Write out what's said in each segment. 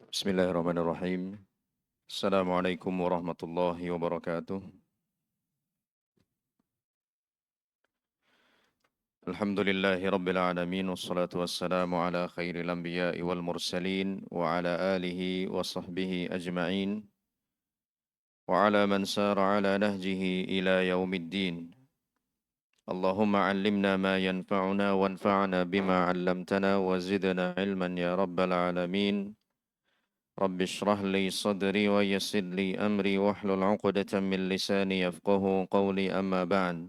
Bismillahirrahmanirrahim. Assalamualaikum warahmatullahi wabarakatuh. Alhamdulillahi rabbil alamin wassalatu wassalamu ala khairil anbiya'i wal mursalin wa ala alihi wa sahbihi ajma'in wa ala man sara ala nahjihi ila yaumiddin. Allahumma 'allimna ma yanfa'una wanfa'na bima 'allamtana wa zidna 'ilman ya rabbal alamin. رب اشرح لي صدري ويسر لي أمري واحلل عقدة من لساني يفقه قولي أما بعد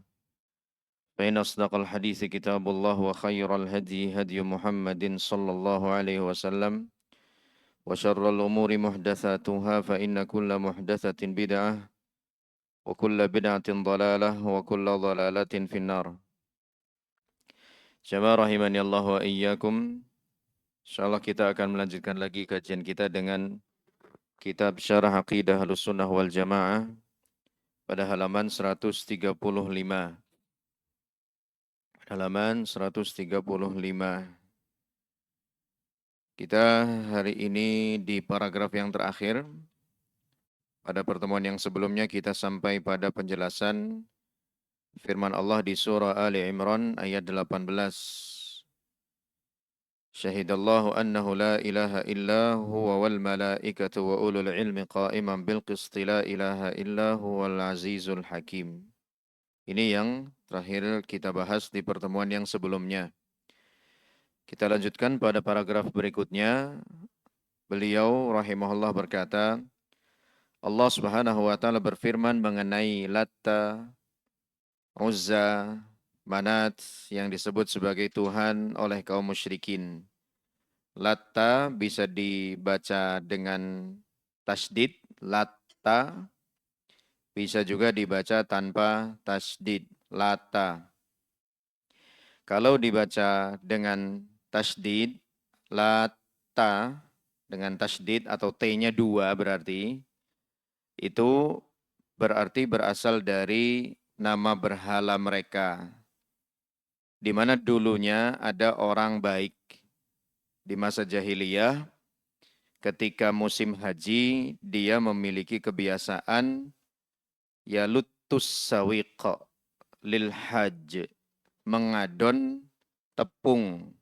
فإن أصدق الحديث كتاب الله وخير الهدي هدي محمد صلى الله عليه وسلم وشر الأمور محدثاتها فإن كل محدثة بدعة وكل بدعة ضلالة وكل ضلالة في النار. Jamaah rahimani Allah wa iyyakum. Insyaallah kita akan melanjutkan lagi kajian kita dengan kitab Syarah Aqidah Ahlussunnah wal Jamaah pada halaman 135. Halaman 135. Kita hari ini di paragraf yang terakhir. Pada pertemuan yang sebelumnya kita sampai pada penjelasan firman Allah di surah Ali Imran ayat 18. Syahidallahu annahu la ilaha illa huwa wal malaikatu wa ulul ilmi qa'iman bil qisti la ilaha illa huwal azizul hakim. Ini yang terakhir kita bahas di pertemuan yang sebelumnya. Kita lanjutkan pada paragraf berikutnya. Beliau rahimahullah berkata, Allah Subhanahu wa taala berfirman mengenai Latta, Uzza, Manat yang disebut sebagai Tuhan oleh kaum musyrikin. Latta bisa dibaca dengan tasdid, Latta, bisa juga dibaca tanpa tasdid, Lata. Kalau dibaca dengan tasdid, Lata, dengan tasdid atau T-nya 2 berarti, itu berarti berasal dari nama berhala mereka. Di mana dulunya ada orang baik. Di masa jahiliyah, ketika musim haji, dia memiliki kebiasaan yalutus sawiqa lil hajj, mengadon tepung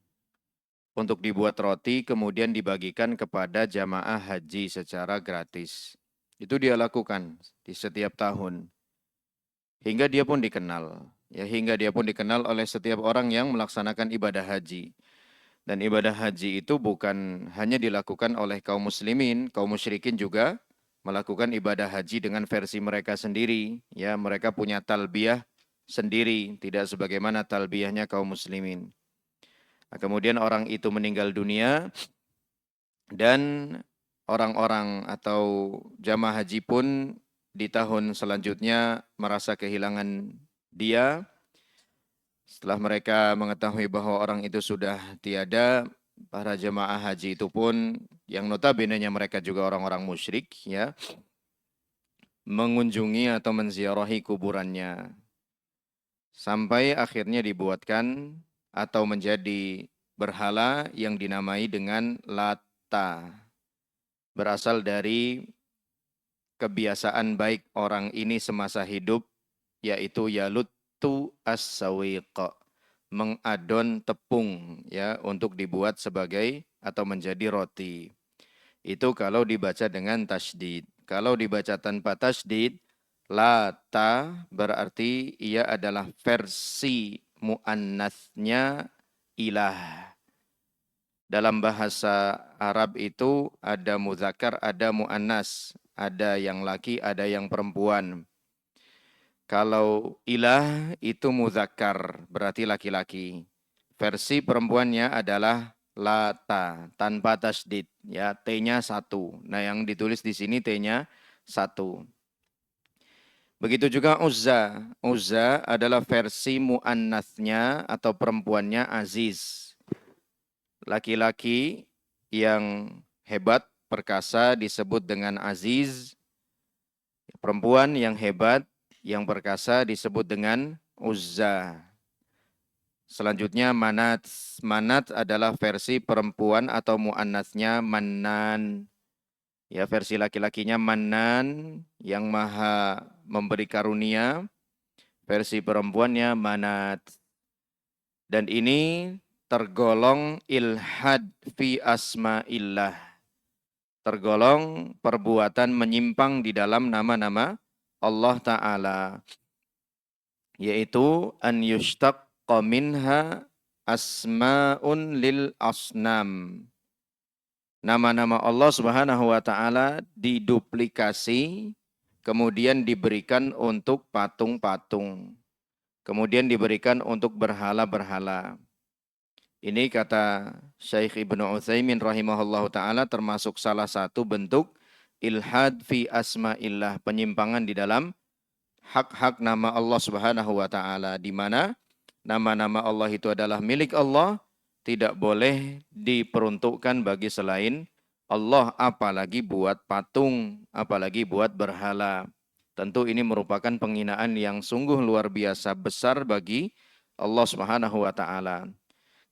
untuk dibuat roti kemudian dibagikan kepada jamaah haji secara gratis. Itu dia lakukan di setiap tahun. Hingga dia pun dikenal. Hingga dia pun dikenal oleh setiap orang yang melaksanakan ibadah haji. Dan ibadah haji itu bukan hanya dilakukan oleh kaum muslimin, kaum musyrikin juga melakukan ibadah haji dengan versi mereka sendiri. Ya, mereka punya talbiyah sendiri, tidak sebagaimana talbiyahnya kaum muslimin. Nah, kemudian orang itu meninggal dunia dan orang-orang atau jamaah haji pun di tahun selanjutnya merasa kehilangan dia. Setelah mereka mengetahui bahwa orang itu sudah tiada, para jemaah haji itu pun yang notabene-nya mereka juga orang-orang musyrik, ya, mengunjungi atau menziarahi kuburannya. Sampai akhirnya dibuatkan atau menjadi berhala yang dinamai dengan Lata. Berasal dari kebiasaan baik orang ini semasa hidup, yaitu yaluttu as-sawiqa, mengadon tepung ya untuk dibuat sebagai atau menjadi roti. Itu kalau dibaca dengan tasydid. Kalau dibaca tanpa tasydid, Lata berarti ia adalah versi mu'annatsnya ilah. Dalam bahasa Arab itu ada muzakkar, ada mu'annas, ada yang laki, ada yang perempuan. Kalau ilah itu muzakkar, berarti laki-laki. Versi perempuannya adalah Lata, tanpa tasdid, ya, T-nya 1. Nah, yang ditulis di sini T-nya 1. Begitu juga Uzza. Uzza adalah versi mu'annatsnya atau perempuannya Aziz. Laki-laki yang hebat, perkasa disebut dengan Aziz. Perempuan yang hebat, yang perkasa disebut dengan Uzza. Selanjutnya Manat. Manat adalah versi perempuan atau mu'annatsnya Manan. Ya, versi laki-lakinya Manan, yang maha memberi karunia. Versi perempuannya Manat. Dan ini tergolong ilhad fi asma'illah. Tergolong perbuatan menyimpang di dalam nama-nama Allah Ta'ala. Yaitu an yushtaqqa minha asma'un lil asnam. Nama-nama Allah Subhanahu wa taala diduplikasi kemudian diberikan untuk patung-patung. Kemudian diberikan untuk berhala-berhala. Ini kata Syekh Ibnu Utsaimin rahimahullahu taala termasuk salah satu bentuk ilhad fi asma'illah, penyimpangan di dalam hak-hak nama Allah Subhanahu wa taala, di mana nama-nama Allah itu adalah milik Allah, tidak boleh diperuntukkan bagi selain Allah, apalagi buat patung, apalagi buat berhala. Tentu ini merupakan penghinaan yang sungguh luar biasa besar bagi Allah Subhanahu wa taala.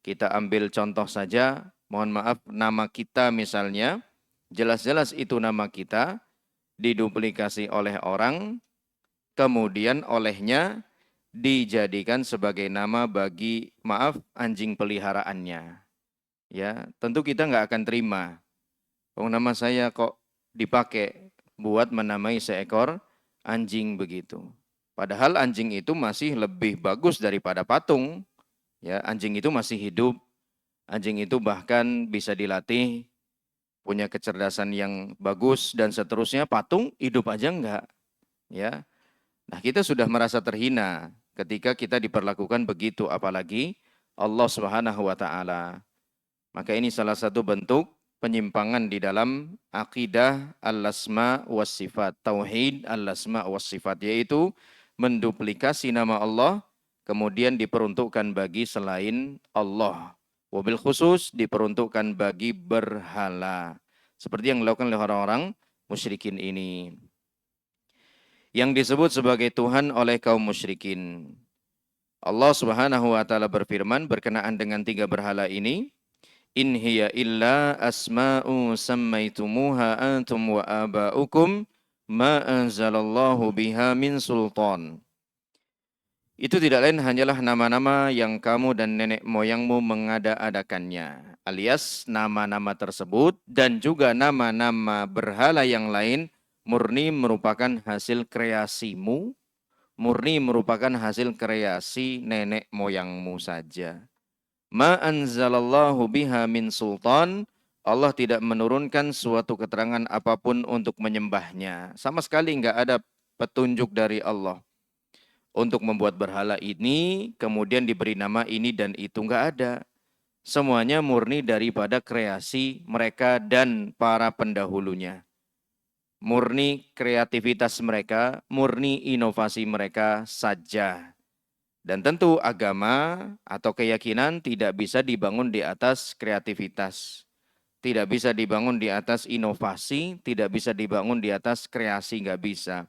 Kita ambil contoh saja, mohon maaf, nama kita misalnya, jelas-jelas itu nama kita diduplikasi oleh orang, kemudian olehnya dijadikan sebagai nama bagi, maaf, anjing peliharaannya. Ya, tentu kita nggak akan terima. Oh, nama saya kok dipakai buat menamai seekor anjing begitu. Padahal anjing itu masih lebih bagus daripada patung. Ya, anjing itu masih hidup. Anjing itu bahkan bisa dilatih, punya kecerdasan yang bagus dan seterusnya. Patung hidup aja enggak. Ya, nah, kita sudah merasa terhina ketika kita diperlakukan begitu, apalagi Allah Subhanahu wa taala. Maka ini salah satu bentuk penyimpangan di dalam akidah al-asma was sifat, tauhid al-asma was sifat, yaitu menduplikasi nama Allah kemudian diperuntukkan bagi selain Allah. Wabil khusus diperuntukkan bagi berhala. Seperti yang dilakukan oleh orang-orang musyrikin ini, yang disebut sebagai Tuhan oleh kaum musyrikin. Allah Subhanahu wa taala berfirman berkenaan dengan tiga berhala ini, in hiya illa asma'u sammaitumuha antum wa aba'ukum ma anzalallahu biha min sultan. Itu tidak lain hanyalah nama-nama yang kamu dan nenek moyangmu mengada-adakannya, alias nama-nama tersebut dan juga nama-nama berhala yang lain murni merupakan hasil kreasimu, murni merupakan hasil kreasi nenek moyangmu saja. Ma anzalallahu biha min sultan, Allah tidak menurunkan suatu keterangan apapun untuk menyembahnya. Sama sekali enggak ada petunjuk dari Allah untuk membuat berhala ini, kemudian diberi nama ini dan itu, enggak ada. Semuanya murni daripada kreasi mereka dan para pendahulunya. Murni kreativitas mereka, murni inovasi mereka saja. Dan tentu agama atau keyakinan tidak bisa dibangun di atas kreativitas. Tidak bisa dibangun di atas inovasi, tidak bisa dibangun di atas kreasi, nggak bisa.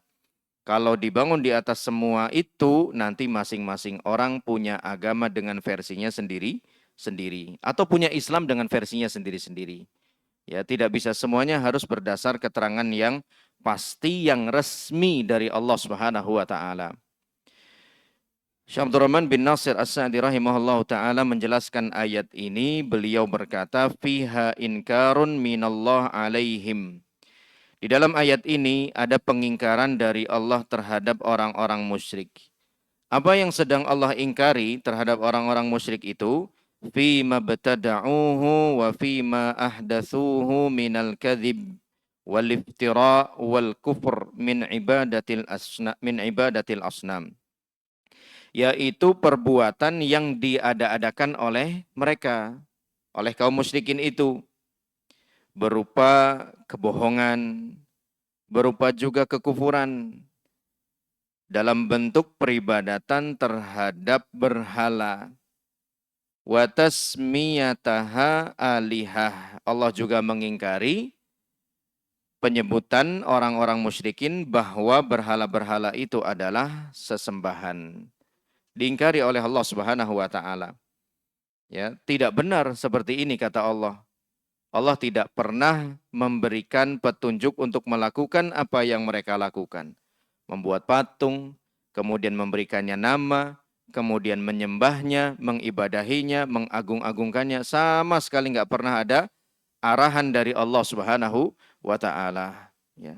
Kalau dibangun di atas semua itu, nanti masing-masing orang punya agama dengan versinya sendiri-sendiri. Atau punya Islam dengan versinya sendiri-sendiri. Ya, tidak bisa, semuanya harus berdasar keterangan yang pasti, yang resmi dari Allah Subhanahu wa taala. Syekh Abdul Rahman bin Nasir As-Sa'di rahimahullah ta'ala menjelaskan ayat ini, beliau berkata, fiha inkarun minallah alaihim. Di dalam ayat ini ada pengingkaran dari Allah terhadap orang-orang musyrik. Apa yang sedang Allah ingkari terhadap orang-orang musyrik itu? Fima betada'uhu wa fima ahdathuhu minal kadhib wal iftira wal kufur min ibadatil asnam. Yaitu perbuatan yang diada-adakan oleh mereka, oleh kaum musyrikin itu, berupa kebohongan, berupa juga kekufuran dalam bentuk peribadatan terhadap berhala. Wa tasmiyataha alihah. Allah juga mengingkari penyebutan orang-orang musyrikin bahwa berhala-berhala itu adalah sesembahan. Diingkari oleh Allah Subhanahu wa taala. Ya, tidak benar seperti ini kata Allah. Allah tidak pernah memberikan petunjuk untuk melakukan apa yang mereka lakukan. Membuat patung, kemudian memberikannya nama, kemudian menyembahnya, mengibadahinya, mengagung-agungkannya. Sama sekali nggak pernah ada arahan dari Allah Subhanahu wa Ta'ala. Ya.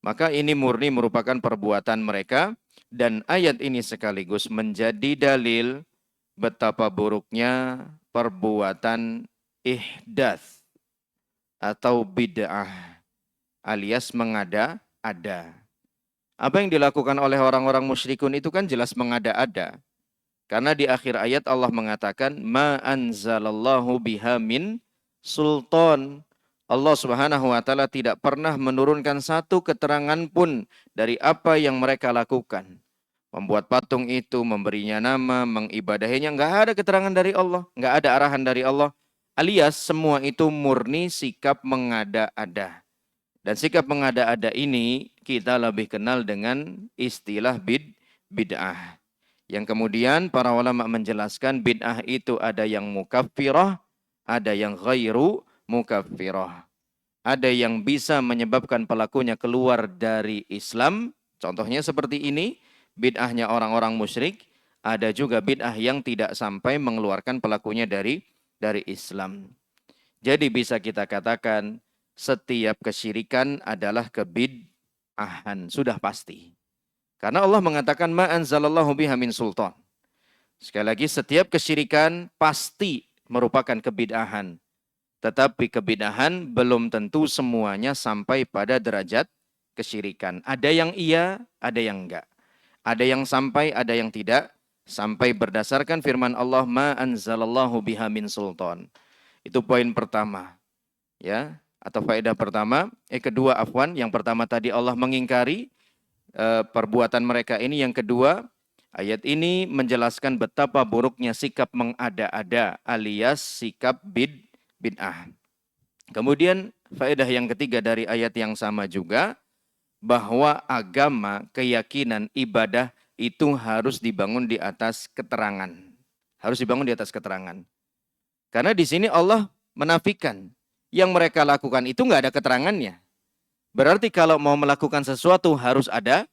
Maka ini murni merupakan perbuatan mereka, dan ayat ini sekaligus menjadi dalil betapa buruknya perbuatan ihdath atau bid'ah alias mengada-ada. Apa yang dilakukan oleh orang-orang musyrikun itu kan jelas mengada-ada. Karena di akhir ayat Allah mengatakan ma anzalallahu biha min sultan. Allah Subhanahu wa taala tidak pernah menurunkan satu keterangan pun dari apa yang mereka lakukan. Membuat patung itu, memberinya nama, mengibadahinya, nggak ada keterangan dari Allah, nggak ada arahan dari Allah. Alias semua itu murni sikap mengada-ada. Dan sikap mengada-ada ini kita lebih kenal dengan istilah bid'ah. Yang kemudian para ulama menjelaskan bid'ah itu ada yang mukaffirah, ada yang ghairu mukaffirah. Ada yang bisa menyebabkan pelakunya keluar dari Islam. Contohnya seperti ini, bid'ahnya orang-orang musyrik. Ada juga bid'ah yang tidak sampai mengeluarkan pelakunya dari Islam. Jadi bisa kita katakan setiap kesyirikan adalah kebid'ahan. Sudah pasti. Karena Allah mengatakan ma anzalallahu biha min sultan. Sekali lagi setiap kesyirikan pasti merupakan kebid'ahan. Tetapi kebid'ahan belum tentu semuanya sampai pada derajat kesyirikan. Ada yang iya, ada yang enggak. Ada yang sampai, ada yang tidak. Sampai berdasarkan firman Allah ma anzalallahu biha min sultan. Itu poin pertama. Ya, atau faedah pertama. Kedua afwan, yang pertama tadi Allah mengingkari perbuatan mereka ini. Yang kedua, ayat ini menjelaskan betapa buruknya sikap mengada-ada alias sikap bid'ah. Kemudian faedah yang ketiga dari ayat yang sama juga, bahwa agama, keyakinan, ibadah itu harus dibangun di atas keterangan. Harus dibangun di atas keterangan. Karena di sini Allah menafikan yang mereka lakukan itu nggak ada keterangannya. Berarti kalau mau melakukan sesuatu harus ada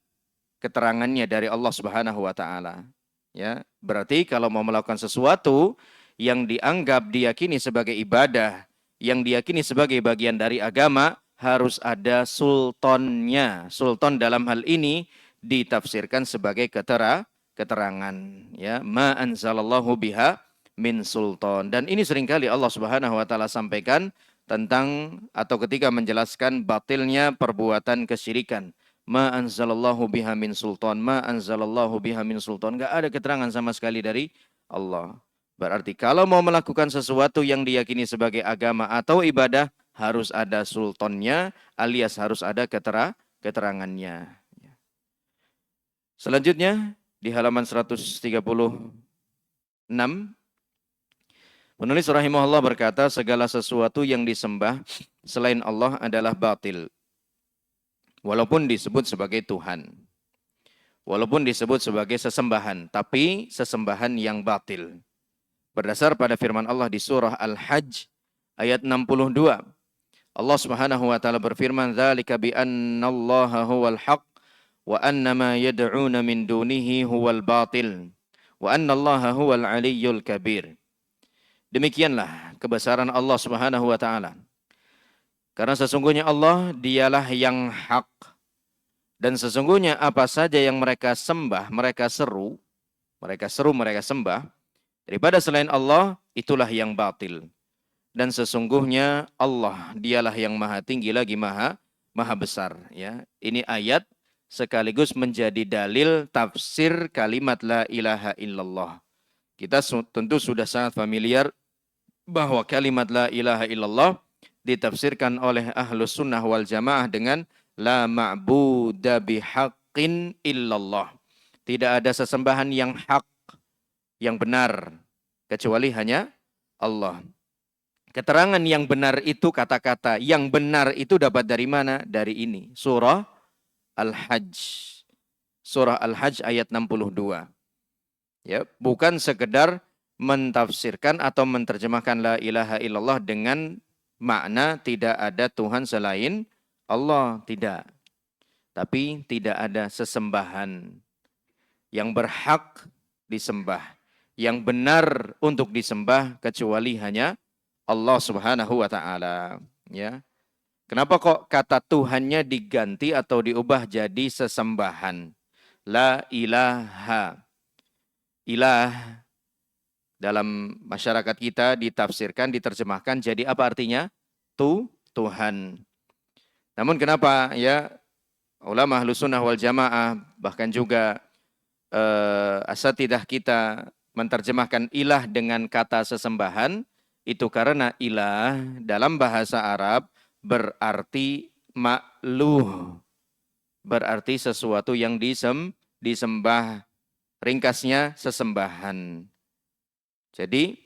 keterangannya dari Allah Subhanahu wa taala. Ya, berarti kalau mau melakukan sesuatu yang dianggap diyakini sebagai ibadah, yang diyakini sebagai bagian dari agama, harus ada sultannya. Sultan dalam hal ini ditafsirkan sebagai keterangan, ya, ma anzalallahu biha min sultan. Dan ini seringkali Allah Subhanahu wa taala sampaikan tentang atau ketika menjelaskan batilnya perbuatan kesyirikan. Ma anzalallahu biha min sultan, ma anzalallahu biha min sultan. Enggak ada keterangan sama sekali dari Allah. Berarti kalau mau melakukan sesuatu yang diyakini sebagai agama atau ibadah, harus ada sultannya alias harus ada keterangannya. Selanjutnya di halaman 136, penulis rahimahullah berkata, segala sesuatu yang disembah selain Allah adalah batil. Walaupun disebut sebagai Tuhan. Walaupun disebut sebagai sesembahan. Tapi sesembahan yang batil. Berdasar pada firman Allah di surah Al-Hajj ayat 62. Allah Subhanahu wa taala berfirman, "Dzalika bi annallaha huwal haqq wa annama yad'una min dunihi huwal batil wa annallaha huwal aliyyul kabir." Demikianlah kebesaran Allah Subhanahu wa taala. Karena sesungguhnya Allah dialah yang hak. Dan sesungguhnya apa saja yang mereka sembah, mereka seru, mereka sembah, daripada selain Allah, itulah yang batil. Dan sesungguhnya Allah dialah yang maha tinggi lagi maha besar. Ya. Ini ayat sekaligus menjadi dalil tafsir kalimat la ilaha illallah. Kita tentu sudah sangat familiar bahwa kalimat la ilaha illallah ditafsirkan oleh ahlus sunnah wal jamaah dengan la ma'buda bihaqqin illallah. Tidak ada sesembahan yang hak, yang benar, kecuali hanya Allah. Keterangan yang benar itu, kata-kata yang benar itu dapat dari mana? Dari ini, surah Al-Hajj. Surah Al-Hajj ayat 62. Ya, bukan sekedar mentafsirkan atau menerjemahkan la ilaha illallah dengan makna tidak ada Tuhan selain Allah, tidak. Tapi tidak ada sesembahan yang berhak disembah, yang benar untuk disembah kecuali hanya Allah Subhanahu wa taala, ya. Kenapa kok kata Tuhannya diganti atau diubah jadi sesembahan? La ilaha. Ilah dalam masyarakat kita ditafsirkan, diterjemahkan jadi apa artinya? Tuhan. Namun kenapa ya ulama Ahlus Sunnah wal Jamaah bahkan juga asatidah kita menerjemahkan ilah dengan kata sesembahan itu karena ilah dalam bahasa Arab berarti ma'luh, berarti sesuatu yang disembah, ringkasnya sesembahan. Jadi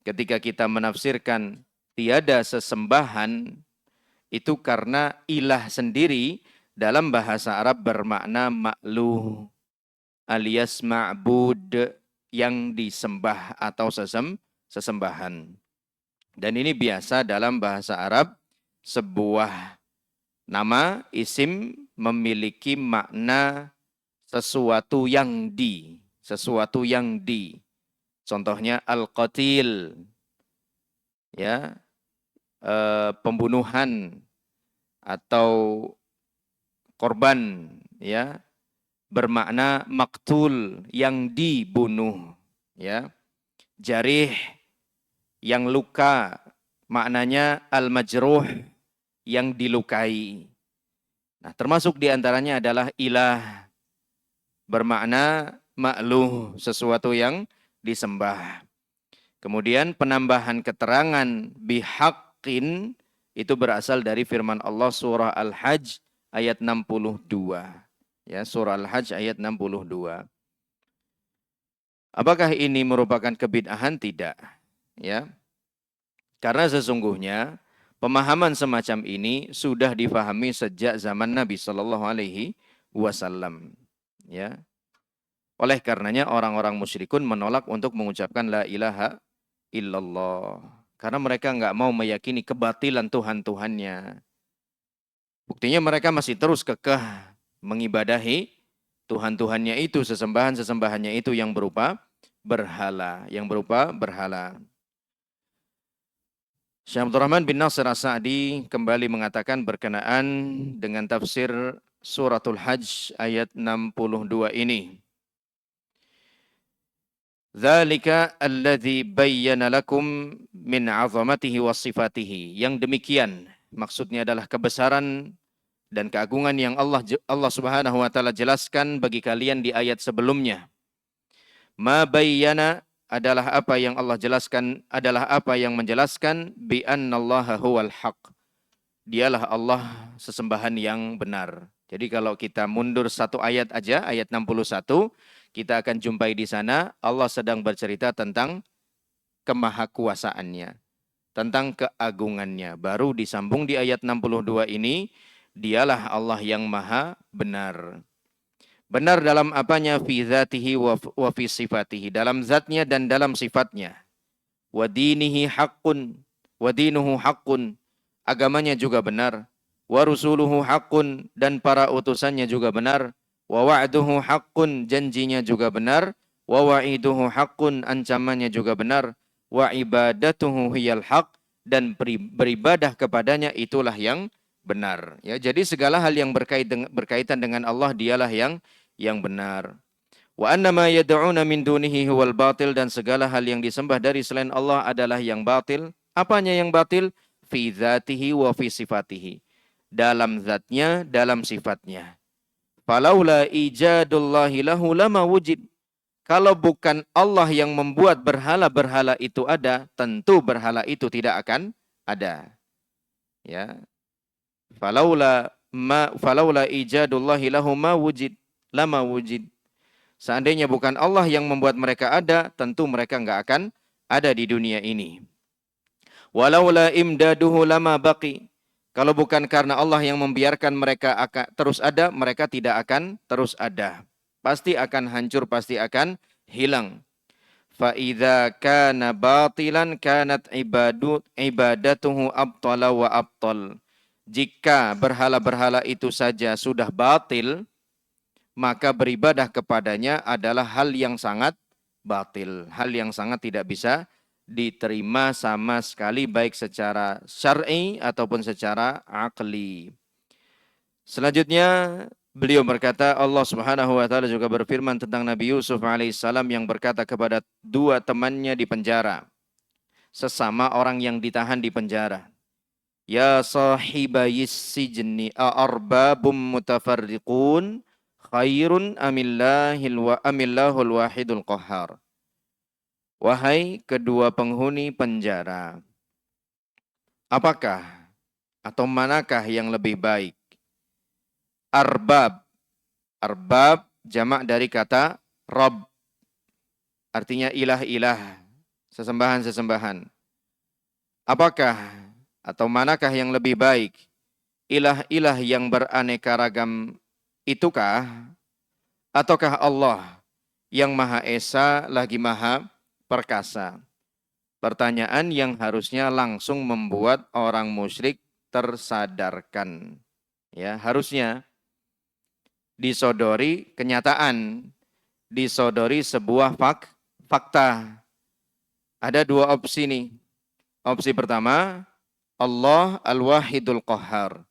ketika kita menafsirkan tiada sesembahan itu karena ilah sendiri dalam bahasa Arab bermakna ma'luh alias ma'bud yang disembah atau sesembahan. Dan ini biasa dalam bahasa Arab sebuah nama isim memiliki makna sesuatu yang di. Contohnya al-qatil, ya, pembunuhan atau korban, ya, bermakna maktul yang dibunuh, ya. Jarih yang luka, maknanya al-majruh yang dilukai. Nah, termasuk diantaranya adalah ilah bermakna ma'luh, sesuatu yang disembah. Kemudian penambahan keterangan bihaqqin itu berasal dari firman Allah surah Al-Hajj ayat 62. Ya, surah Al-Hajj ayat 62. Apakah ini merupakan kebid'ahan? Tidak. Ya. Karena sesungguhnya pemahaman semacam ini sudah difahami sejak zaman Nabi Shallallahu Alaihi Wasallam. Ya. Oleh karenanya orang-orang musyrikun menolak untuk mengucapkan la ilaha illallah. Karena mereka nggak mau meyakini kebatilan Tuhan-Tuhannya. Buktinya mereka masih terus kekeh mengibadahi Tuhan-Tuhannya itu, sesembahan-sesembahannya itu yang berupa berhala. Syekh Abdul Rahman bin Nasir As-Sa'di kembali mengatakan berkenaan dengan tafsir suratul Hajj ayat 62 ini. Dzalika alladzi bayyana lakum min 'azamatihi wa sifatihi. Yang demikian maksudnya adalah kebesaran dan keagungan yang Allah Subhanahu wa taala jelaskan bagi kalian di ayat sebelumnya. Ma bayyana adalah apa yang Allah jelaskan, adalah apa yang menjelaskan bi annallaha huwal haq. Dialah Allah sesembahan yang benar. Jadi kalau kita mundur satu ayat aja, ayat 61, kita akan jumpai di sana Allah sedang bercerita tentang kemahakuasaannya, tentang keagungannya. Baru disambung di ayat 62 ini, dialah Allah yang maha benar. Benar dalam apanya? Fi dzatihi wa fi sifatihi. Dalam zatnya dan dalam sifatnya. Wa dinihi haqqun. Wa dinuhu haqqun. Agamanya juga benar. Wa rusuluhu haqqun. Dan para utusannya juga benar. Wa wa'duhu haqqun, janjinya juga benar. Wa wa'iduhu haqqun, ancamannya juga benar. Wa ibadatuhu hiyal haq, dan beribadah kepadanya itulah yang benar. Ya, jadi segala hal yang berkaitan dengan Allah dialah yang benar. Wa annama yad'una min dunihi huwal batil, dan segala hal yang disembah dari selain Allah adalah yang batil. Apanya yang batil? Fi dzatihi wa fi sifatihi. Dalam zatnya, dalam sifatnya. Falaula ijadullahi lahu lama wujid. Kalau bukan Allah yang membuat berhala-berhala itu ada, tentu berhala itu tidak akan ada. Ya. Falaula ijadullahi lahu ma wujid, lama wujid. Seandainya bukan Allah yang membuat mereka ada, tentu mereka enggak akan ada di dunia ini. Walaula imdaduhu lama baqi. Kalau bukan karena Allah yang membiarkan mereka terus ada, mereka tidak akan terus ada. Pasti akan hancur, pasti akan hilang. fa idza kana batilan kanat ibadatuhu abtala wa abtal. Jika berhala-berhala itu saja sudah batil, maka beribadah kepadanya adalah hal yang sangat batil, hal yang sangat tidak bisa diterima sama sekali baik secara syar'i ataupun secara akli. Selanjutnya beliau berkata, Allah Subhanahu wa taala juga berfirman tentang Nabi Yusuf alaihissalam yang berkata kepada dua temannya di penjara, sesama orang yang ditahan di penjara. Ya sahibayis sijni arbabum mutafarriqun khairun amillahul wahidul qahhar. Wahai kedua penghuni penjara, apakah atau manakah yang lebih baik? Arbab. Arbab jamak dari kata Rabb. Artinya ilah-ilah, sesembahan-sesembahan. Apakah atau manakah yang lebih baik? Ilah-ilah yang beraneka ragam itukah? Ataukah Allah yang Maha Esa lagi Maha Perkasa? Pertanyaan yang harusnya langsung membuat orang musyrik tersadarkan. Ya, harusnya disodori kenyataan, disodori sebuah fakta. Ada dua opsi nih. Opsi pertama, Allah Al-Wahidul Qahhar,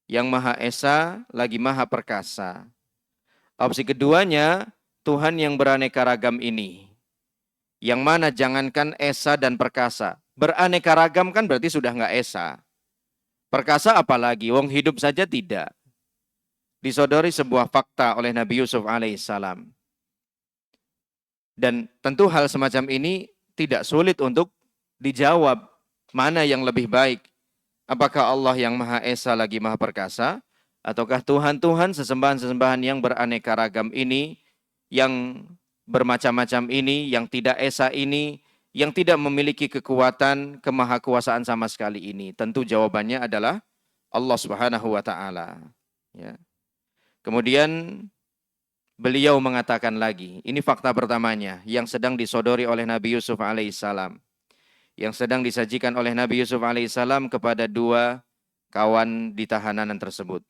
yang Maha Esa lagi Maha Perkasa. Opsi keduanya, Tuhan yang beraneka ragam ini. Yang mana jangankan Esa dan Perkasa. Beraneka ragam kan berarti sudah nggak Esa. Perkasa apalagi, wong hidup saja tidak. Disodori sebuah fakta oleh Nabi Yusuf alaihissalam. Dan tentu hal semacam ini tidak sulit untuk dijawab. Mana yang lebih baik? Apakah Allah yang Maha Esa lagi Maha Perkasa? Ataukah Tuhan-Tuhan sesembahan-sesembahan yang beraneka ragam ini, yang bermacam-macam ini, yang tidak esa ini, yang tidak memiliki kekuatan kemahakuasaan sama sekali ini? Tentu jawabannya adalah Allah Subhanahu wa taala. Ya. Kemudian beliau mengatakan lagi, ini fakta pertamanya yang sedang disodori oleh Nabi Yusuf alaihissalam, yang sedang disajikan oleh Nabi Yusuf alaihissalam kepada dua kawan di tahanan tersebut.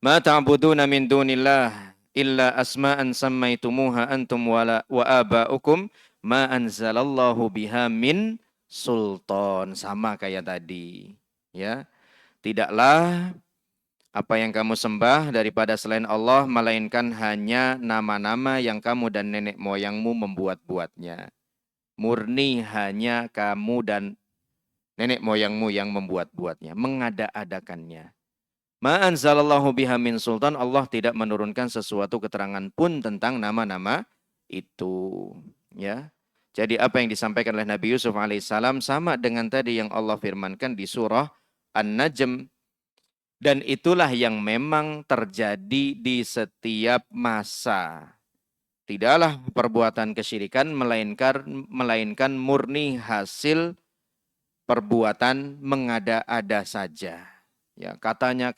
Ma ta'buduna min dunillah illa asma'an sammaitumuha antum wa aba'ukum ma anzalallahu biha min sultan. Sama kayak tadi. Ya. Tidaklah apa yang kamu sembah daripada selain Allah melainkan hanya nama-nama yang kamu dan nenek moyangmu membuat-buatnya. Murni hanya kamu dan nenek moyangmu yang membuat-buatnya, mengada-adakannya. Ma anzalallahu biha min sultan, Allah tidak menurunkan sesuatu keterangan pun tentang nama-nama itu. Ya. Jadi apa yang disampaikan oleh Nabi Yusuf alaihissalam sama dengan tadi yang Allah firmankan di surah An-Najm. Dan itulah yang memang terjadi di setiap masa. Tidaklah perbuatan kesyirikan melainkan murni hasil perbuatan mengada-ada saja. Ya, katanya,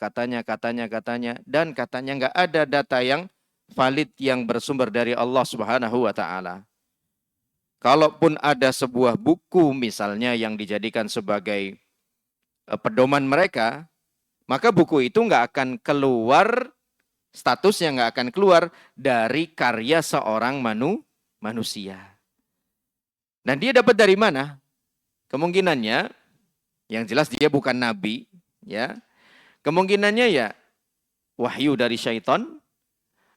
dan katanya nggak ada data yang valid yang bersumber dari Allah Subhanahu wa taala. Kalaupun ada sebuah buku misalnya yang dijadikan sebagai pedoman mereka, maka buku itu nggak akan keluar, statusnya nggak akan keluar dari karya seorang manusia. Dan dia dapat dari mana? Kemungkinannya, yang jelas dia bukan nabi, ya. Kemungkinannya ya wahyu dari syaitan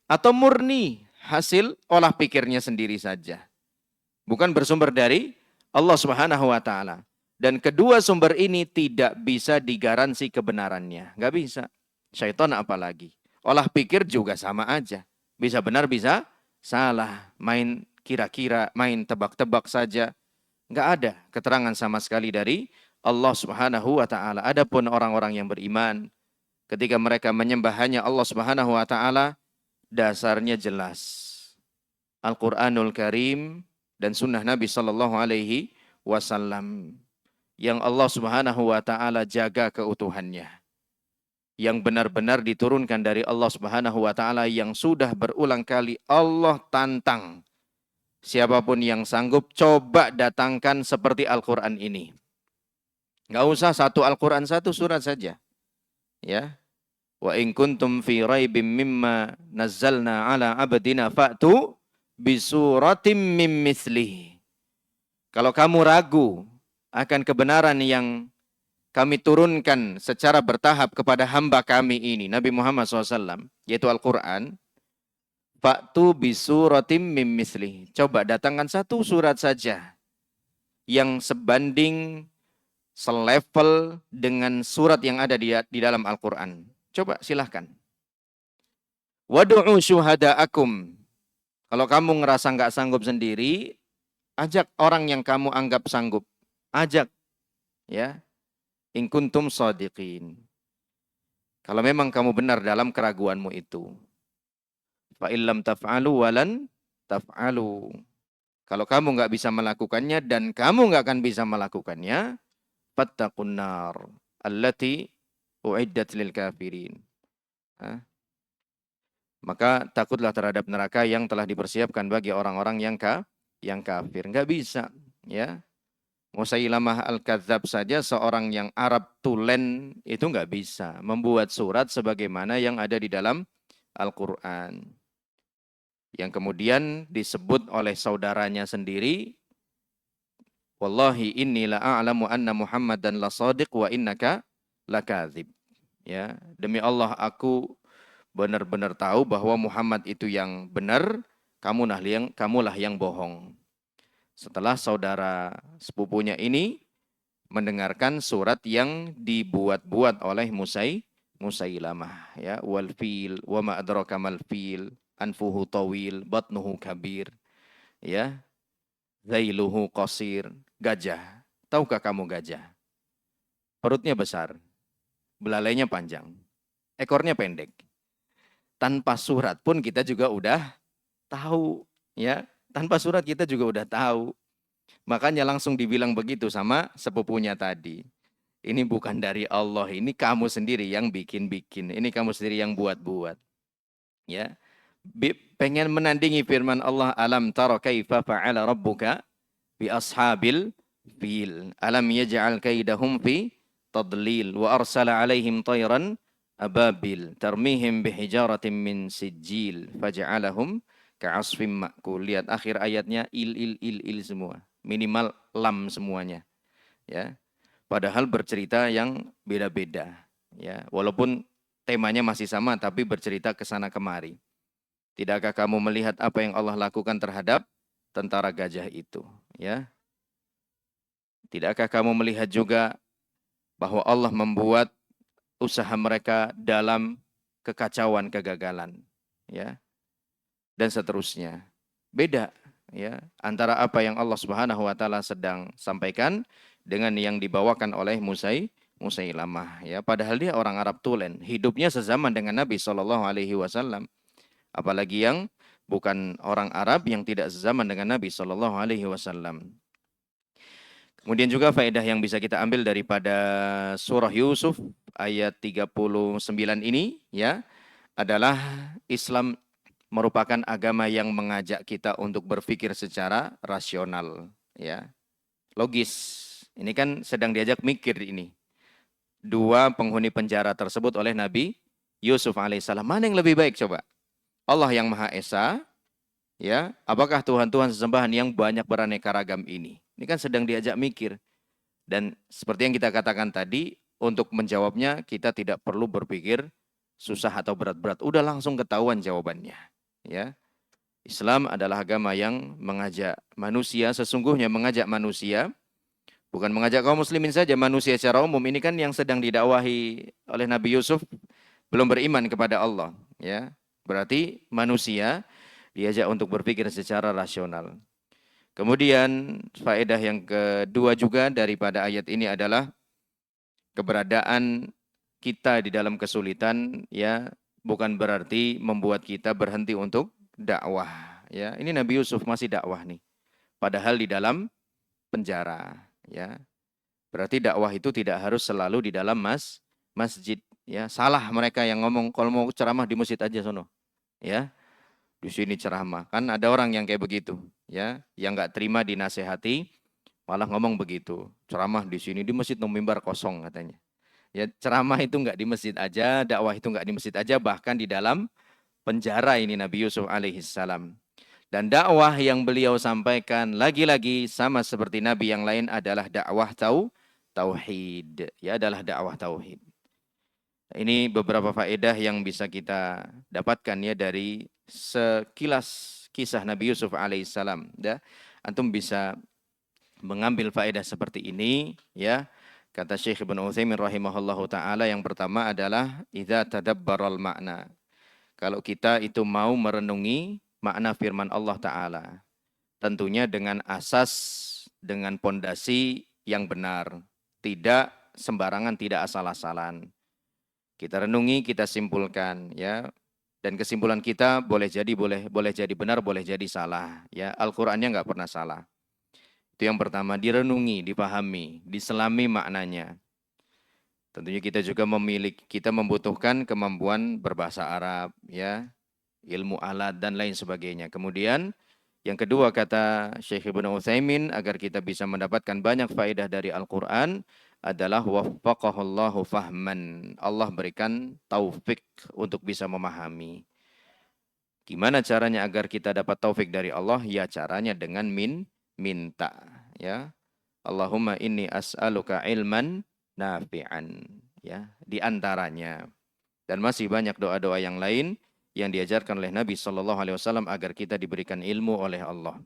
atau murni hasil olah pikirnya sendiri saja. Bukan bersumber dari Allah Subhanahu wa taala. Dan kedua sumber ini tidak bisa digaransi kebenarannya. Nggak bisa. Syaitan apalagi. Olah pikir juga sama aja. Bisa benar, bisa salah. Main kira-kira, main tebak-tebak saja. Nggak ada keterangan sama sekali dari Allah Subhanahu wa taala. Adapun orang-orang yang beriman, ketika mereka menyembah hanya Allah Subhanahu wa taala, dasarnya jelas. Al-Qur'anul Karim dan sunnah Nabi sallallahu alaihi wasallam. Yang Allah Subhanahu wa taala jaga keutuhannya. Yang benar-benar diturunkan dari Allah Subhanahu wa taala, yang sudah berulang kali Allah tantang Siapapun yang sanggup, coba datangkan seperti Al-Quran ini. Nggak usah satu Al-Quran, satu surat saja. Ya. Wa in kuntum fi raibim mimma nazzalna ala abdina fa'tu bisuratim mim mislih. Kalau kamu ragu akan kebenaran yang kami turunkan secara bertahap kepada hamba kami ini, Nabi Muhammad SAW, yaitu Al-Quran, fa'tu bisuratim mim mislih. Coba datangkan satu surat saja yang sebanding, selevel dengan surat yang ada di dalam Al-Quran. Coba silahkan. Wadu'u syuhada'akum. Kalau kamu ngerasa nggak sanggup sendiri, ajak orang yang kamu anggap sanggup. Ajak. Ya. In kuntum shadiqin. Kalau memang kamu benar dalam keraguanmu itu. Fa illam taf'alu walan taf'alu. Kalau kamu nggak bisa melakukannya dan kamu nggak akan bisa melakukannya, fattaqun nar allati uiddat lil kafirin. Maka takutlah terhadap neraka yang telah dipersiapkan bagi orang-orang yang kafir. Nggak bisa, ya. Musailamah al-Kadzab saja, seorang yang Arab tulen, itu nggak bisa membuat surat sebagaimana yang ada di dalam Al-Quran. Yang kemudian disebut oleh saudaranya sendiri, Wallahi inni la'a'lamu anna Muhammadan la sadiq wa innaka lakadzib. Ya, demi Allah aku benar-benar tahu bahwa Muhammad itu yang benar, kamulah yang bohong. Setelah saudara sepupunya ini mendengarkan surat yang dibuat-buat oleh Musailamah, ya, wal fil wa ma adraka mal fil anfuhu tawil batnuhu kabir, ya, zailuhu qasir, gajah. Tahukah kamu gajah? Perutnya besar, belalainya panjang, ekornya pendek. Tanpa surat pun kita juga udah tahu, ya. Tanpa surat kita juga udah tahu. Makanya langsung dibilang begitu sama sepupunya tadi. Ini bukan dari Allah, ini kamu sendiri yang bikin-bikin. Ini kamu sendiri yang buat-buat. Ya. Pengen menandingi firman Allah, alam tara kaifa fa'ala rabbuka bi ashabil fil. Alam yaj'al kaidahum fi tadlil wa arsala alaihim tayran ababil tarmihim bihijaratin min sijil faja'alahum ka'asfim ma'kul. Lihat akhir ayatnya il semua. Minimal lam semuanya. Ya. Padahal bercerita yang beda-beda. Ya. Walaupun temanya masih sama tapi bercerita ke sana kemari. Tidakkah kamu melihat apa yang Allah lakukan terhadap tentara gajah itu? Ya. Tidakkah kamu melihat juga bahwa Allah membuat usaha mereka dalam kekacauan, kegagalan, ya, dan seterusnya. Beda, ya, antara apa yang Allah Subhanahu wa taala sedang sampaikan dengan yang dibawakan oleh Musailamah, ya. Padahal dia orang Arab tulen, hidupnya sezaman dengan Nabi Shallallahu alaihi wasallam. Apalagi yang bukan orang Arab yang tidak sezaman dengan Nabi Shallallahu alaihi wasallam. Kemudian juga faedah yang bisa kita ambil daripada surah Yusuf ayat 39 ini, ya, adalah Islam merupakan agama yang mengajak kita untuk berpikir secara rasional, ya. Logis. Ini kan sedang diajak mikir ini. Dua penghuni penjara tersebut oleh Nabi Yusuf alaihissalam. Mana yang lebih baik coba? Allah yang Maha Esa, ya, apakah Tuhan-Tuhan sesembahan yang banyak beraneka ragam ini? Ini kan sedang diajak mikir. Dan seperti yang kita katakan tadi, untuk menjawabnya kita tidak perlu berpikir susah atau berat-berat. Udah langsung ketahuan jawabannya. Ya. Islam adalah agama yang mengajak manusia, sesungguhnya mengajak manusia, bukan mengajak kaum muslimin saja, manusia secara umum. Ini kan yang sedang didakwahi oleh Nabi Yusuf belum beriman kepada Allah. Ya. Berarti manusia diajak untuk berpikir secara rasional. Kemudian faedah yang kedua juga daripada ayat ini adalah keberadaan kita di dalam kesulitan, ya, bukan berarti membuat kita berhenti untuk dakwah, ya. Ini Nabi Yusuf masih dakwah nih. Padahal di dalam penjara, ya. Berarti dakwah itu tidak harus selalu di dalam masjid, ya. Salah mereka yang ngomong kalau mau ceramah di masjid aja sono, ya. Di sini ceramah. Kan ada orang yang kayak begitu, ya, yang nggak terima dinasehati, malah ngomong begitu. Ceramah di sini, di masjid mimbar kosong katanya. Ya, ceramah itu nggak di masjid aja, dakwah itu nggak di masjid aja, bahkan di dalam penjara ini Nabi Yusuf alaihissalam. Dan dakwah yang beliau sampaikan lagi-lagi sama seperti Nabi yang lain adalah dakwah tauhid. Ya, adalah dakwah tauhid. Ini beberapa faedah yang bisa kita dapatkan ya dari sekilas kisah Nabi Yusuf alaihissalam. Ya, antum bisa mengambil faedah seperti ini ya. Kata Syekh Ibnu Utsaimin rahimahullahu taala, yang pertama adalah idza tadabbaral makna. Kalau kita itu mau merenungi makna firman Allah taala, tentunya dengan asas, dengan pondasi yang benar, tidak sembarangan, tidak asal-asalan. Kita renungi, kita simpulkan ya. Dan kesimpulan kita boleh jadi benar, boleh jadi salah ya. Al-Qur'annya nggak pernah salah. Itu yang pertama, direnungi, dipahami, diselami maknanya. Tentunya kita membutuhkan kemampuan berbahasa Arab ya, ilmu alat dan lain sebagainya. Kemudian yang kedua kata Syekh Ibnu Utsaimin, agar kita bisa mendapatkan banyak faedah dari Al-Qur'an adalah waffaqahullahu fahman. Allah berikan taufik untuk bisa memahami. Gimana caranya agar kita dapat taufik dari Allah? Ya caranya dengan minta ya. Allahumma inni as'aluka ilman nafi'an ya, di antaranya. Dan masih banyak doa-doa yang lain yang diajarkan oleh Nabi Shallallahu alaihi wasallam agar kita diberikan ilmu oleh Allah.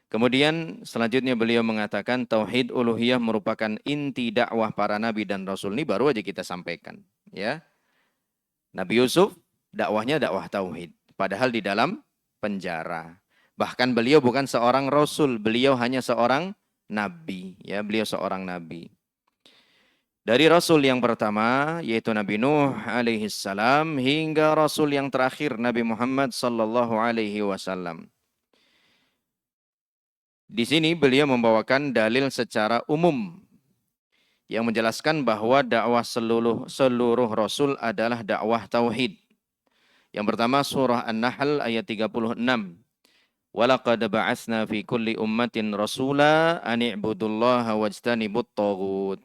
Kemudian selanjutnya beliau mengatakan tauhid uluhiyah merupakan inti dakwah para nabi dan rasul. Ini baru aja kita sampaikan ya. Nabi Yusuf dakwahnya dakwah tauhid, padahal di dalam penjara. Bahkan beliau bukan seorang rasul, beliau hanya seorang nabi ya, beliau seorang nabi. Dari rasul yang pertama yaitu Nabi Nuh alaihi salam hingga rasul yang terakhir Nabi Muhammad sallallahu alaihi wasallam. Di sini beliau membawakan dalil secara umum yang menjelaskan bahwa dakwah seluruh rasul adalah dakwah tauhid. Yang pertama surah An-Nahl ayat 36. Walaqad ba'atsna fi kulli ummatin rasula an i'budullaha wajtanibut taghut.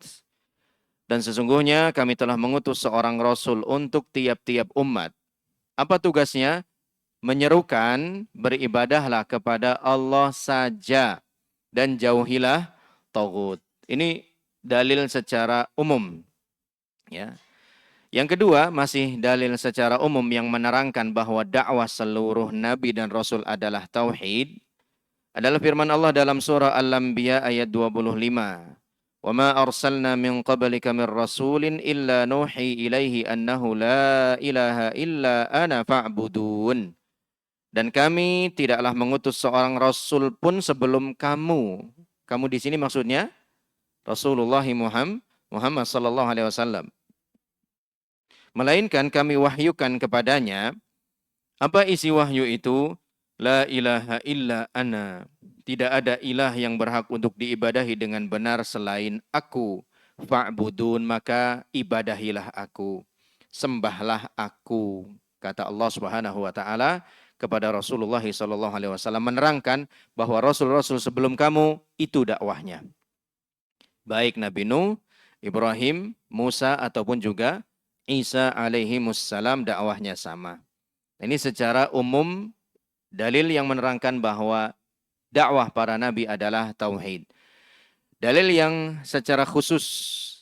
Dan sesungguhnya kami telah mengutus seorang rasul untuk tiap-tiap umat. Apa tugasnya? Menyerukan beribadahlah kepada Allah saja dan jauhilah taghut. Ini dalil secara umum ya. Yang kedua, masih dalil secara umum yang menerangkan bahwa dakwah seluruh nabi dan rasul adalah tauhid, adalah firman Allah dalam surah Al-Anbiya ayat 25. "Wa ma arsalna min qablika min rasulin illa nuhi ilaihi annahu la ilaha illa ana fa'budun." Dan kami tidaklah mengutus seorang rasul pun sebelum kamu. Kamu di sini maksudnya Rasulullah Muhammad sallallahu alaihi wasallam. Melainkan kami wahyukan kepadanya, apa isi wahyu itu? La ilaha illa ana. Tidak ada ilah yang berhak untuk diibadahi dengan benar selain aku. Fa'budun, maka ibadahilah aku. Sembahlah aku. Kata Allah Subhanahu wa taala kepada Rasulullah sallallahu alaihi wasallam, menerangkan bahwa rasul-rasul sebelum kamu itu dakwahnya. Baik Nabi Nuh, Ibrahim, Musa ataupun juga Isa alaihi wassalam dakwahnya sama. Ini secara umum dalil yang menerangkan bahwa dakwah para nabi adalah tauhid. Dalil yang secara khusus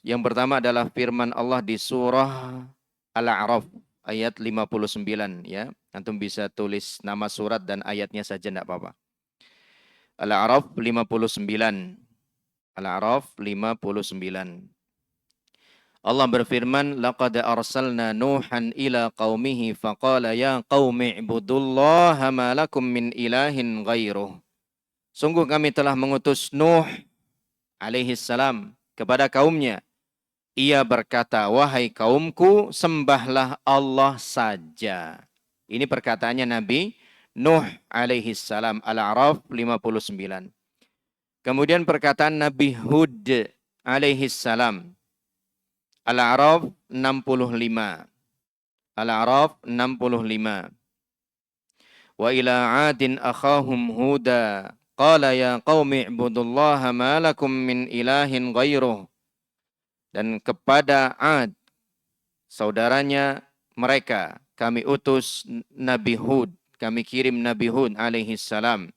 yang pertama adalah firman Allah di surah Al-A'raf ayat 59 ya. Antum bisa tulis nama surat dan ayatnya saja enggak apa-apa. Al-A'raf 59. Al-A'raf 59. Allah berfirman, laqad arsalna Nuhan ila qaumihi faqala ya qaumi ibudullaha ma lakum min ilahin ghairuh. Sungguh kami telah mengutus Nuh alaihi salam kepada kaumnya. Ia berkata, wahai kaumku, sembahlah Allah saja. Ini perkataannya Nabi Nuh alaihi salam, Al-A'raf 59. Kemudian perkataan Nabi Hud alaihi salam, Al-A'raf 65. Al-A'raf 65. Wa ila 'adin akhahum Huda qala ya qaumi ibudullaha ma lakum min ilahin ghairuh. Dan kepada 'Ad, saudaranya mereka, kami utus Nabi Hud, kami kirim Nabi Hud alaihi salam.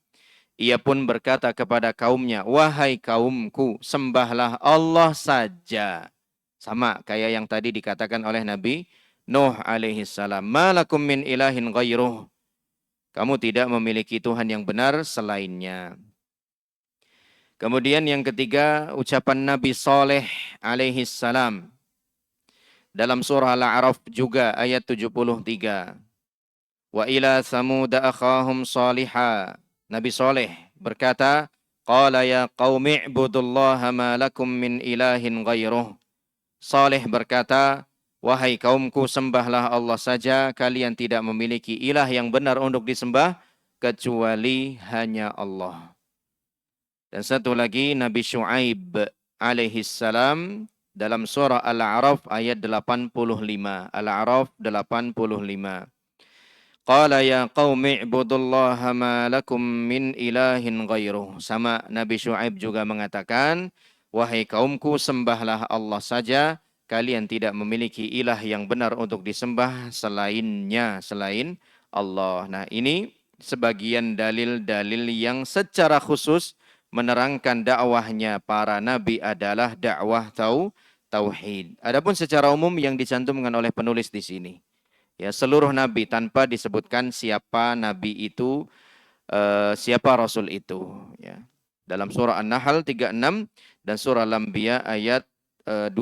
Ia pun berkata kepada kaumnya, wahai kaumku, sembahlah Allah saja. Sama kayak yang tadi dikatakan oleh Nabi Nuh alaihi salam. Malakum min ilahin ghairuh. Kamu tidak memiliki Tuhan yang benar selainnya. Kemudian yang ketiga, ucapan Nabi Saleh alaihi salam. Dalam surah Al-A'raf juga ayat 73. Wa ila Thamud akhahum Salihah. Nabi Saleh berkata, qala ya qaumi ibudullaha ma lakum min ilahin ghairuh. Saleh berkata, wahai kaumku, sembahlah Allah saja, kalian tidak memiliki ilah yang benar untuk disembah kecuali hanya Allah. Dan satu lagi Nabi Syuaib alaihi salam dalam surah Al-A'raf ayat 85. Al-A'raf 85. Qala ya qaumi ibudullaha ma lakum min ilahin ghairuh. Sama Nabi Syuaib juga mengatakan, wahai kaumku, sembahlah Allah saja, kalian tidak memiliki ilah yang benar untuk disembah selainnya, selain Allah. Nah, ini sebagian dalil-dalil yang secara khusus menerangkan dakwahnya para nabi adalah dakwah tauhid. Adapun secara umum yang dicantumkan oleh penulis di sini, ya, seluruh nabi tanpa disebutkan siapa nabi itu, siapa rasul itu, ya. Dalam surah An-Nahl 36 dan surah Al-Anbiya ayat 25.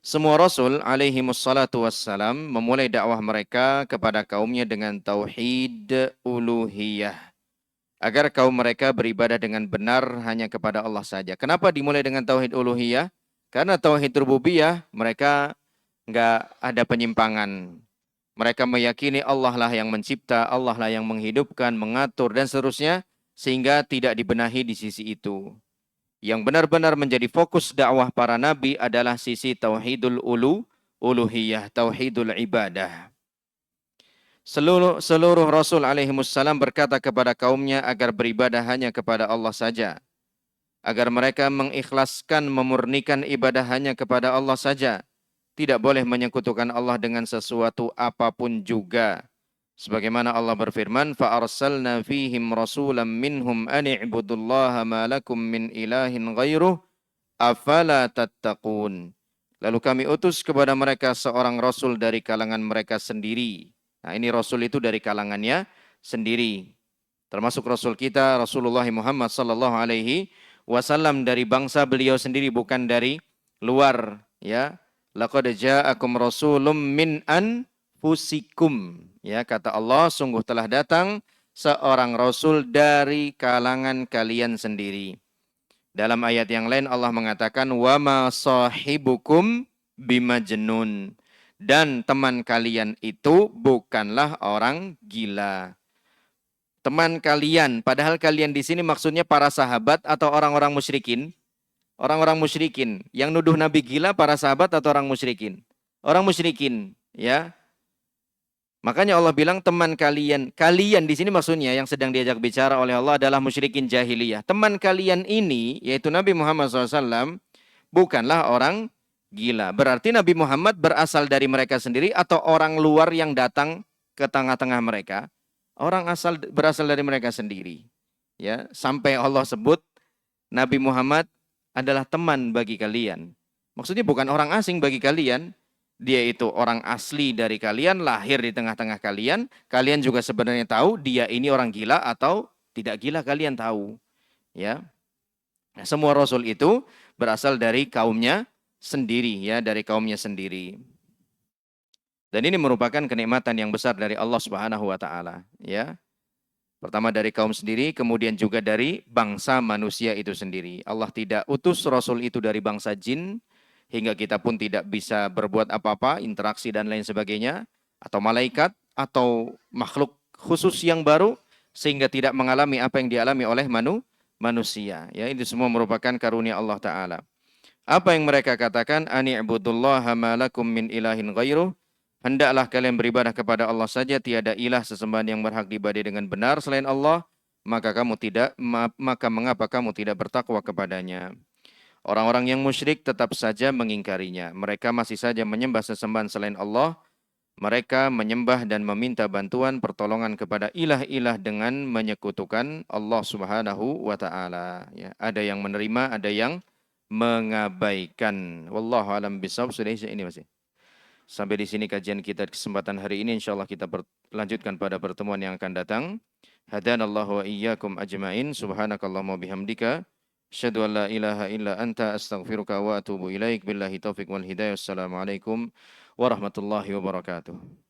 Semua rasul alaihi wassalatu wassalam memulai dakwah mereka kepada kaumnya dengan tauhid uluhiyah, agar kaum mereka beribadah dengan benar hanya kepada Allah saja. Kenapa dimulai dengan tauhid uluhiyah? Karena tauhid rububiyah mereka enggak ada penyimpangan. Mereka meyakini Allah lah yang mencipta, Allah lah yang menghidupkan, mengatur, dan seterusnya, sehingga tidak dibenahi di sisi itu. Yang benar-benar menjadi fokus dakwah para nabi adalah sisi tauhidul uluhiyah, tauhidul ibadah. Seluruh Rasul alaihimussalam berkata kepada kaumnya agar beribadah hanya kepada Allah saja. Agar mereka mengikhlaskan, memurnikan ibadah hanya kepada Allah saja. Tidak boleh menyekutukan Allah dengan sesuatu apapun juga. Sebagaimana Allah berfirman, فَأَرْسَلْنَا فِيهِمْ رَسُولًا مِّنْهُمْ أَنِ اعْبُدُوا اللَّهَ مَا لَكُمْ مِنْ إِلَٰهٍ غَيْرُهُ أَفَلَا تَتَّقُونَ. Lalu kami utus kepada mereka seorang rasul dari kalangan mereka sendiri. Nah, ini rasul itu dari kalangannya sendiri. Termasuk rasul kita Rasulullah Muhammad sallallahu alaihi wasallam dari bangsa beliau sendiri, bukan dari luar, ya. Laqad ja'akum rasulun min anfusikum. Ya, kata Allah, sungguh telah datang seorang rasul dari kalangan kalian sendiri. Dalam ayat yang lain Allah mengatakan wa ma sahibukum bimajnun. Dan teman kalian itu bukanlah orang gila. Teman kalian, padahal kalian di sini maksudnya para sahabat atau orang-orang musyrikin? Orang-orang musyrikin. Yang nuduh Nabi gila para sahabat atau orang musyrikin? Orang musyrikin, ya. Makanya Allah bilang teman kalian. Kalian di sini maksudnya yang sedang diajak bicara oleh Allah adalah musyrikin jahiliyah. Teman kalian ini, yaitu Nabi Muhammad SAW, bukanlah orang gila. Berarti Nabi Muhammad berasal dari mereka sendiri atau orang luar yang datang ke tengah-tengah mereka? Orang berasal dari mereka sendiri. Ya, sampai Allah sebut Nabi Muhammad adalah teman bagi kalian. Maksudnya bukan orang asing bagi kalian. Dia itu orang asli dari kalian, lahir di tengah-tengah kalian. Kalian juga sebenarnya tahu dia ini orang gila atau tidak gila, kalian tahu. Ya. Nah, semua rasul itu berasal dari kaumnya sendiri, ya, dari kaumnya sendiri. Dan ini merupakan kenikmatan yang besar dari Allah Subhanahu wa taala, ya. Pertama dari kaum sendiri, kemudian juga dari bangsa manusia itu sendiri. Allah tidak utus rasul itu dari bangsa jin, hingga kita pun tidak bisa berbuat apa-apa, interaksi dan lain sebagainya, atau malaikat, atau makhluk khusus yang baru, sehingga tidak mengalami apa yang dialami oleh manusia. Ya, ini semua merupakan karunia Allah Ta'ala. Apa yang mereka katakan? Ani'budullaha ma lakum min ilahin ghairuh. Hendaklah kalian beribadah kepada Allah saja, tiada ilah sesembahan yang berhak diibadahi dengan benar selain Allah, maka mengapa kamu tidak bertakwa kepadanya? Orang-orang yang musyrik tetap saja mengingkarinya. Mereka masih saja menyembah sesembahan selain Allah. Mereka menyembah dan meminta bantuan pertolongan kepada ilah-ilah dengan menyekutukan Allah Subhanahu wa taala. Ya, ada yang menerima, ada yang mengabaikan. Wallahu alam bisawab. Sudah ini masih. Sampai di sini kajian kita kesempatan hari ini. Insyaallah kita lanjutkan pada pertemuan yang akan datang. Hadanallahu wa iyyakum ajmain. Subhanakallahumma bihamdika. Asyhadu an la ilaha illa anta astaghfiruka wa atubu ilaik. Billahi taufik wal hidayah. Assalamualaikum warahmatullahi wabarakatuh.